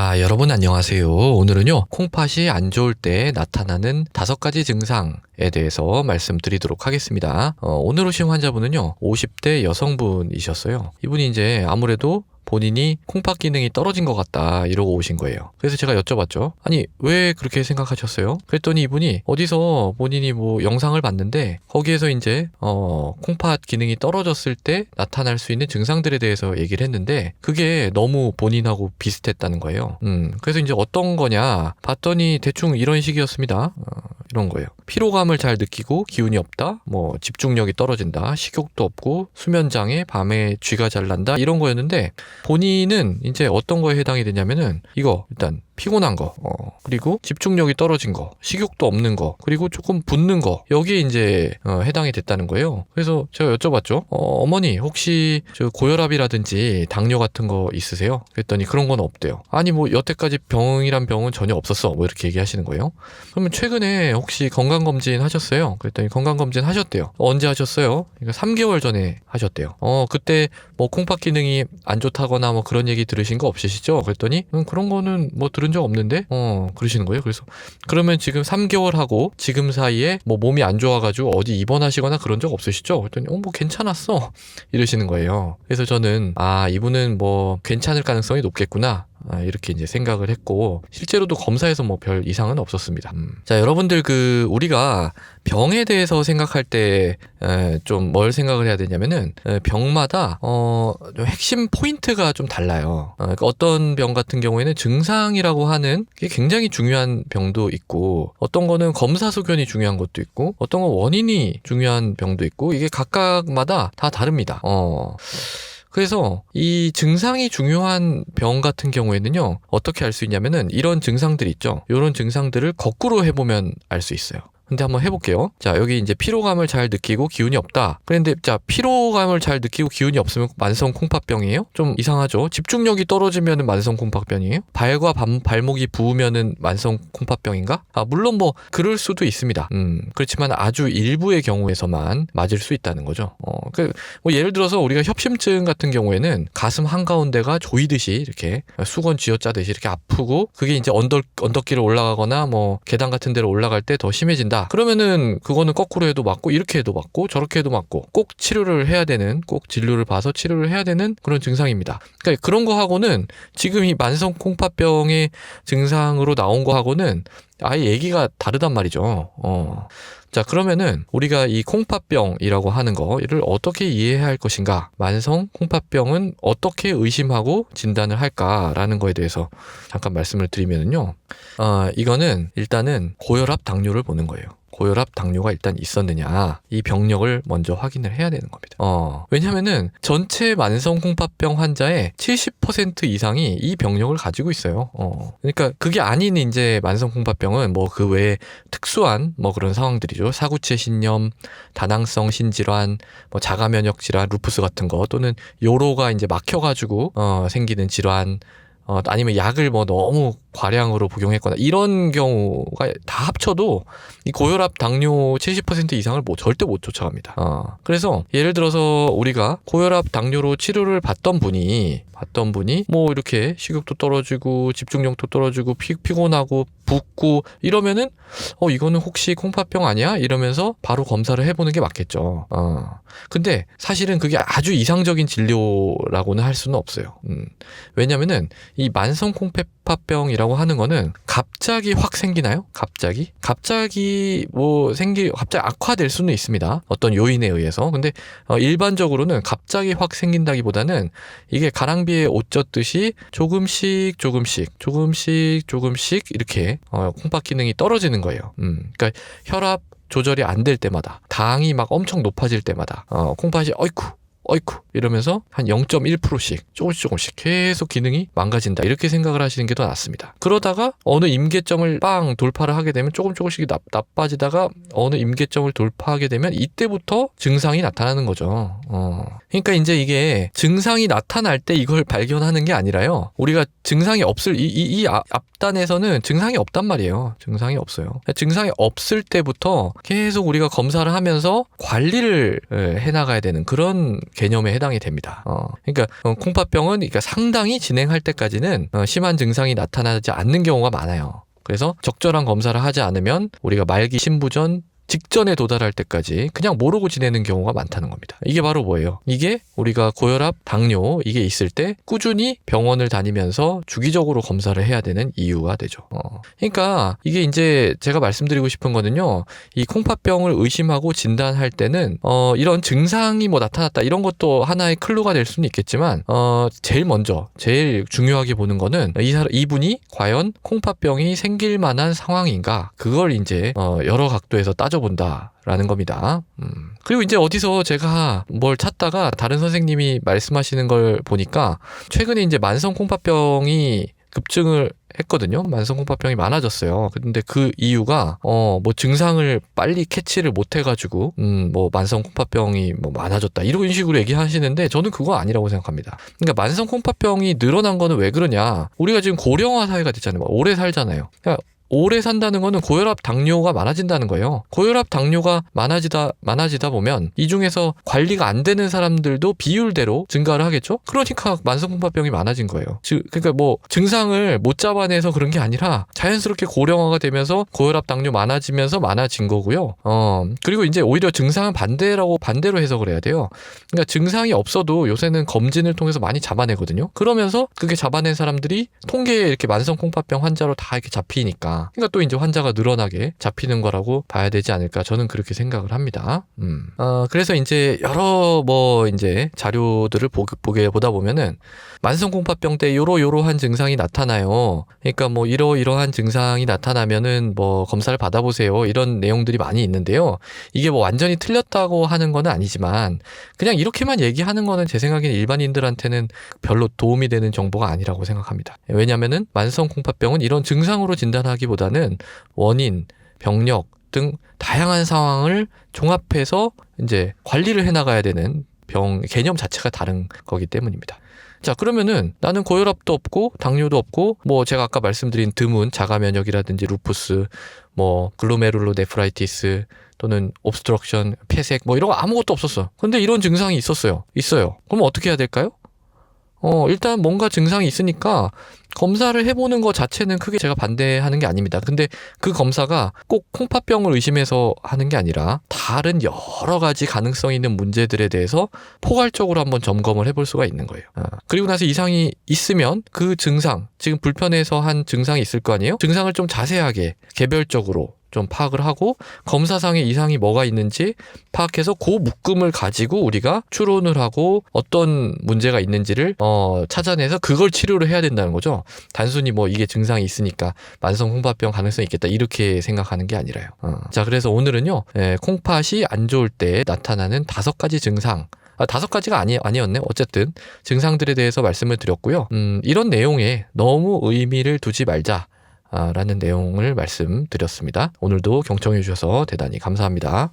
자, 여러분 안녕하세요. 오늘은요, 콩팥이 안 좋을 때 나타나는 5가지 증상에 대해서 말씀드리도록 하겠습니다. 오늘 오신 환자분은요, 50대 여성분이셨어요. 이분이 이제 아무래도 본인이 콩팥 기능이 떨어진 것 같다 이러고 오신 거예요. 그래서 제가 여쭤봤죠. 아니, 왜 그렇게 생각하셨어요? 그랬더니 이분이 어디서 본인이 뭐 영상을 봤는데 거기에서 이제 콩팥 기능이 떨어졌을 때 나타날 수 있는 증상들에 대해서 얘기를 했는데 그게 너무 본인하고 비슷했다는 거예요. 그래서 이제 어떤 거냐 봤더니 대충 이런 식이었습니다. 이런 거예요. 피로감을 잘 느끼고 기운이 없다, 뭐 집중력이 떨어진다, 식욕도 없고 수면장애, 밤에 쥐가 잘 난다 이런 거였는데 본인은 이제 어떤 거에 해당이 되냐면은 이거 일단 피곤한 거, 그리고 집중력이 떨어진 거, 식욕도 없는 거, 그리고 조금 붓는 거 여기에 이제 해당이 됐다는 거예요. 그래서 제가 여쭤봤죠. 어머니 혹시 저 고혈압이라든지 당뇨 같은 거 있으세요? 그랬더니 그런 건 없대요. 아니 뭐 여태까지 병이란 병은 전혀 없었어. 뭐 이렇게 얘기하시는 거예요. 그러면 최근에 혹시 건강검진 하셨어요? 그랬더니 건강검진 하셨대요. 언제 하셨어요? 그러니까 3개월 전에 하셨대요. 그때 뭐 콩팥 기능이 안 좋다거나 뭐 그런 얘기 들으신 거 없으시죠? 그랬더니 그런 거는 뭐 들은 적 없는데 그러시는 거예요. 그래서 그러면 지금 3개월 하고 지금 사이에 뭐 몸이 안 좋아가지고 어디 입원하시거나 그런 적 없으시죠? 그랬더니 뭐 괜찮았어 이러시는 거예요. 그래서 저는 이분은 뭐 괜찮을 가능성이 높겠구나 이렇게 이제 생각을 했고 실제로도 검사에서 뭐 별 이상은 없었습니다. 자, 여러분들 우리가 병에 대해서 생각할 때 좀 뭘 생각을 해야 되냐면은 병마다 좀 핵심 포인트가 좀 달라요. 그러니까 어떤 병 같은 경우에는 증상이라고 하는 게 굉장히 중요한 병도 있고 어떤 거는 검사 소견이 중요한 것도 있고 어떤 건 원인이 중요한 병도 있고 이게 각각마다 다 다릅니다. 그래서 이 증상이 중요한 병 같은 경우에는요, 어떻게 알 수 있냐면은 이런 증상들 있죠. 이런 증상들을 거꾸로 해보면 알 수 있어요. 근데 한번 해볼게요. 자, 여기 이제 피로감을 잘 느끼고 기운이 없다. 그런데 자, 피로감을 잘 느끼고 기운이 없으면 만성 콩팥병이에요? 좀 이상하죠? 집중력이 떨어지면은 만성 콩팥병이에요? 발과 발목이 부으면은 만성 콩팥병인가? 물론 뭐 그럴 수도 있습니다. 그렇지만 아주 일부의 경우에서만 맞을 수 있다는 거죠. 뭐 예를 들어서 우리가 협심증 같은 경우에는 가슴 한가운데가 조이듯이 이렇게 수건 쥐어짜듯이 이렇게 아프고 그게 이제 언덕길을 올라가거나 뭐 계단 같은 데로 올라갈 때 더 심해진다. 그러면은 그거는 거꾸로 해도 맞고 이렇게 해도 맞고 저렇게 해도 맞고 꼭 치료를 해야 되는, 꼭 진료를 봐서 치료를 해야 되는 그런 증상입니다. 그러니까 그런 거 하고는 지금 이 만성 콩팥병의 증상으로 나온 거 하고는 아예 얘기가 다르단 말이죠. 자, 그러면은 우리가 이 콩팥병이라고 하는 거를 어떻게 이해해야 할 것인가, 만성 콩팥병은 어떻게 의심하고 진단을 할까라는 거에 대해서 잠깐 말씀을 드리면은요, 이거는 일단은 고혈압 당뇨를 보는 거예요. 고혈압 당뇨가 일단 있었느냐, 이 병력을 먼저 확인을 해야 되는 겁니다. 왜냐면은 전체 만성 콩팥병 환자의 70% 이상이 이 병력을 가지고 있어요. 그러니까 그게 아닌 이제 만성 콩팥병은 뭐 그 외에 특수한 뭐 그런 상황들이죠. 사구체 신염, 다낭성 신질환, 뭐 자가 면역 질환, 루푸스 같은 거, 또는 요로가 이제 막혀가지고 생기는 질환, 아니면 약을 뭐 너무 과량으로 복용했거나 이런 경우가 다 합쳐도 이 고혈압 당뇨 70% 이상을 절대 못 쫓아갑니다. 그래서 예를 들어서 우리가 고혈압 당뇨로 치료를 받던 분이 뭐 이렇게 식욕도 떨어지고 집중력도 떨어지고 피곤하고 붓고 이러면은 이거는 혹시 콩팥병 아니야? 이러면서 바로 검사를 해보는 게 맞겠죠. 근데 사실은 그게 아주 이상적인 진료라고는 할 수는 없어요. 왜냐면은 이 만성 콩팥병이라고 하는 거는 갑자기 확 생기나요? 갑자기 갑자기 악화될 수는 있습니다. 어떤 요인에 의해서. 근데 일반적으로는 갑자기 확 생긴다기보다는 이게 가랑비에 옷 젖듯이 조금씩 이렇게 콩팥 기능이 떨어지는 거예요. 그러니까 혈압 조절이 안 될 때마다, 당이 막 엄청 높아질 때마다 콩팥이 어이쿠 이러면서 한 0.1%씩 조금씩 계속 기능이 망가진다, 이렇게 생각을 하시는 게 더 낫습니다. 그러다가 어느 임계점을 돌파를 하게 되면 조금씩 나빠지다가 어느 임계점을 돌파하게 되면 이때부터 증상이 나타나는 거죠. 그러니까 이제 이게 증상이 나타날 때 이걸 발견하는 게 아니라요, 우리가 증상이 없을 이 앞단에서는 증상이 없단 말이에요. 증상이 없어요. 증상이 없을 때부터 계속 우리가 검사를 하면서 관리를 해나가야 되는 그런 개념에 해당이 됩니다. 그러니까 콩팥병은 그러니까 상당히 진행할 때까지는 심한 증상이 나타나지 않는 경우가 많아요. 그래서 적절한 검사를 하지 않으면 우리가 말기 신부전 직전에 도달할 때까지 그냥 모르고 지내는 경우가 많다는 겁니다. 이게 바로 뭐예요? 이게 우리가 고혈압, 당뇨 이게 있을 때 꾸준히 병원을 다니면서 주기적으로 검사를 해야 되는 이유가 되죠. 그러니까 이게 이제 제가 말씀드리고 싶은 거는요. 이 콩팥병을 의심하고 진단할 때는 이런 증상이 뭐 나타났다 이런 것도 하나의 클루가 될 수는 있겠지만 제일 먼저 제일 중요하게 보는 거는 이분이 과연 콩팥병이 생길 만한 상황인가 그걸 이제 여러 각도에서 따져본다라는 겁니다. 그리고 이제 어디서 제가 뭘 찾다가 다른 선생님이 말씀하시는 걸 보니까 최근에 이제 만성 콩팥병이 급증을 했거든요. 만성 콩팥병이 많아졌어요. 근데 그 이유가 뭐 증상을 빨리 캐치를 못 해가지고 뭐 만성 콩팥병이 뭐 많아졌다 이런 식으로 얘기하시는데 저는 그거 아니라고 생각합니다. 그러니까 만성 콩팥병이 늘어난 거는 왜 그러냐? 우리가 지금 고령화 사회가 됐잖아요. 오래 살잖아요. 그러니까 오래 산다는 거는 고혈압, 당뇨가 많아진다는 거예요. 고혈압, 당뇨가 많아지다 보면 이 중에서 관리가 안 되는 사람들도 비율대로 증가를 하겠죠? 그러니까 만성콩팥병이 많아진 거예요. 그러니까 뭐 증상을 못 잡아내서 그런 게 아니라 자연스럽게 고령화가 되면서 고혈압, 당뇨 많아지면서 많아진 거고요. 그리고 이제 오히려 증상은 반대로 해석을 해야 돼요. 그러니까 증상이 없어도 요새는 검진을 통해서 많이 잡아내거든요. 그러면서 그게 잡아낸 사람들이 통계에 이렇게 만성콩팥병 환자로 다 이렇게 잡히니까 그러니까 또 이제 환자가 늘어나게 잡히는 거라고 봐야 되지 않을까 저는 그렇게 생각을 합니다. 그래서 이제 여러 이제 자료들을 보다 보면은 만성콩팥병 때 요러한 증상이 나타나요. 그러니까 뭐 이러한 증상이 나타나면은 뭐 검사를 받아보세요. 이런 내용들이 많이 있는데요. 이게 뭐 완전히 틀렸다고 하는 건 아니지만 그냥 이렇게만 얘기하는 거는 제 생각에는 일반인들한테는 별로 도움이 되는 정보가 아니라고 생각합니다. 왜냐면은 만성콩팥병은 이런 증상으로 진단하기보다는 원인, 병력 등 다양한 상황을 종합해서 이제 관리를 해나가야 되는 병 개념 자체가 다른 거기 때문입니다. 자, 그러면은 나는 고혈압도 없고 당뇨도 없고 뭐 제가 아까 말씀드린 드문 자가면역이라든지 루푸스, 뭐 글로메룰로네프라이티스 또는 옵스트럭션, 폐색 뭐 이런 거 아무것도 없었어. 근데 이런 증상이 있어요. 그럼 어떻게 해야 될까요? 일단 뭔가 증상이 있으니까 검사를 해보는 것 자체는 크게 제가 반대하는 게 아닙니다. 근데 그 검사가 꼭 콩팥병을 의심해서 하는 게 아니라 다른 여러 가지 가능성이 있는 문제들에 대해서 포괄적으로 한번 점검을 해볼 수가 있는 거예요. 그리고 나서 이상이 있으면 그 증상, 지금 불편해서 한 증상이 있을 거 아니에요? 증상을 좀 자세하게 개별적으로 좀 파악을 하고 검사상의 이상이 뭐가 있는지 파악해서 그 묶음을 가지고 우리가 추론을 하고 어떤 문제가 있는지를 찾아내서 그걸 치료를 해야 된다는 거죠. 단순히 뭐 이게 증상이 있으니까 만성 콩팥병 가능성이 있겠다 이렇게 생각하는 게 아니라요. 자, 그래서 오늘은요 콩팥이 안 좋을 때 나타나는 5가지 증상 5가지가 아니었네. 어쨌든 증상들에 대해서 말씀을 드렸고요. 이런 내용에 너무 의미를 두지 말자 라는 내용을 말씀드렸습니다. 오늘도 경청해 주셔서 대단히 감사합니다.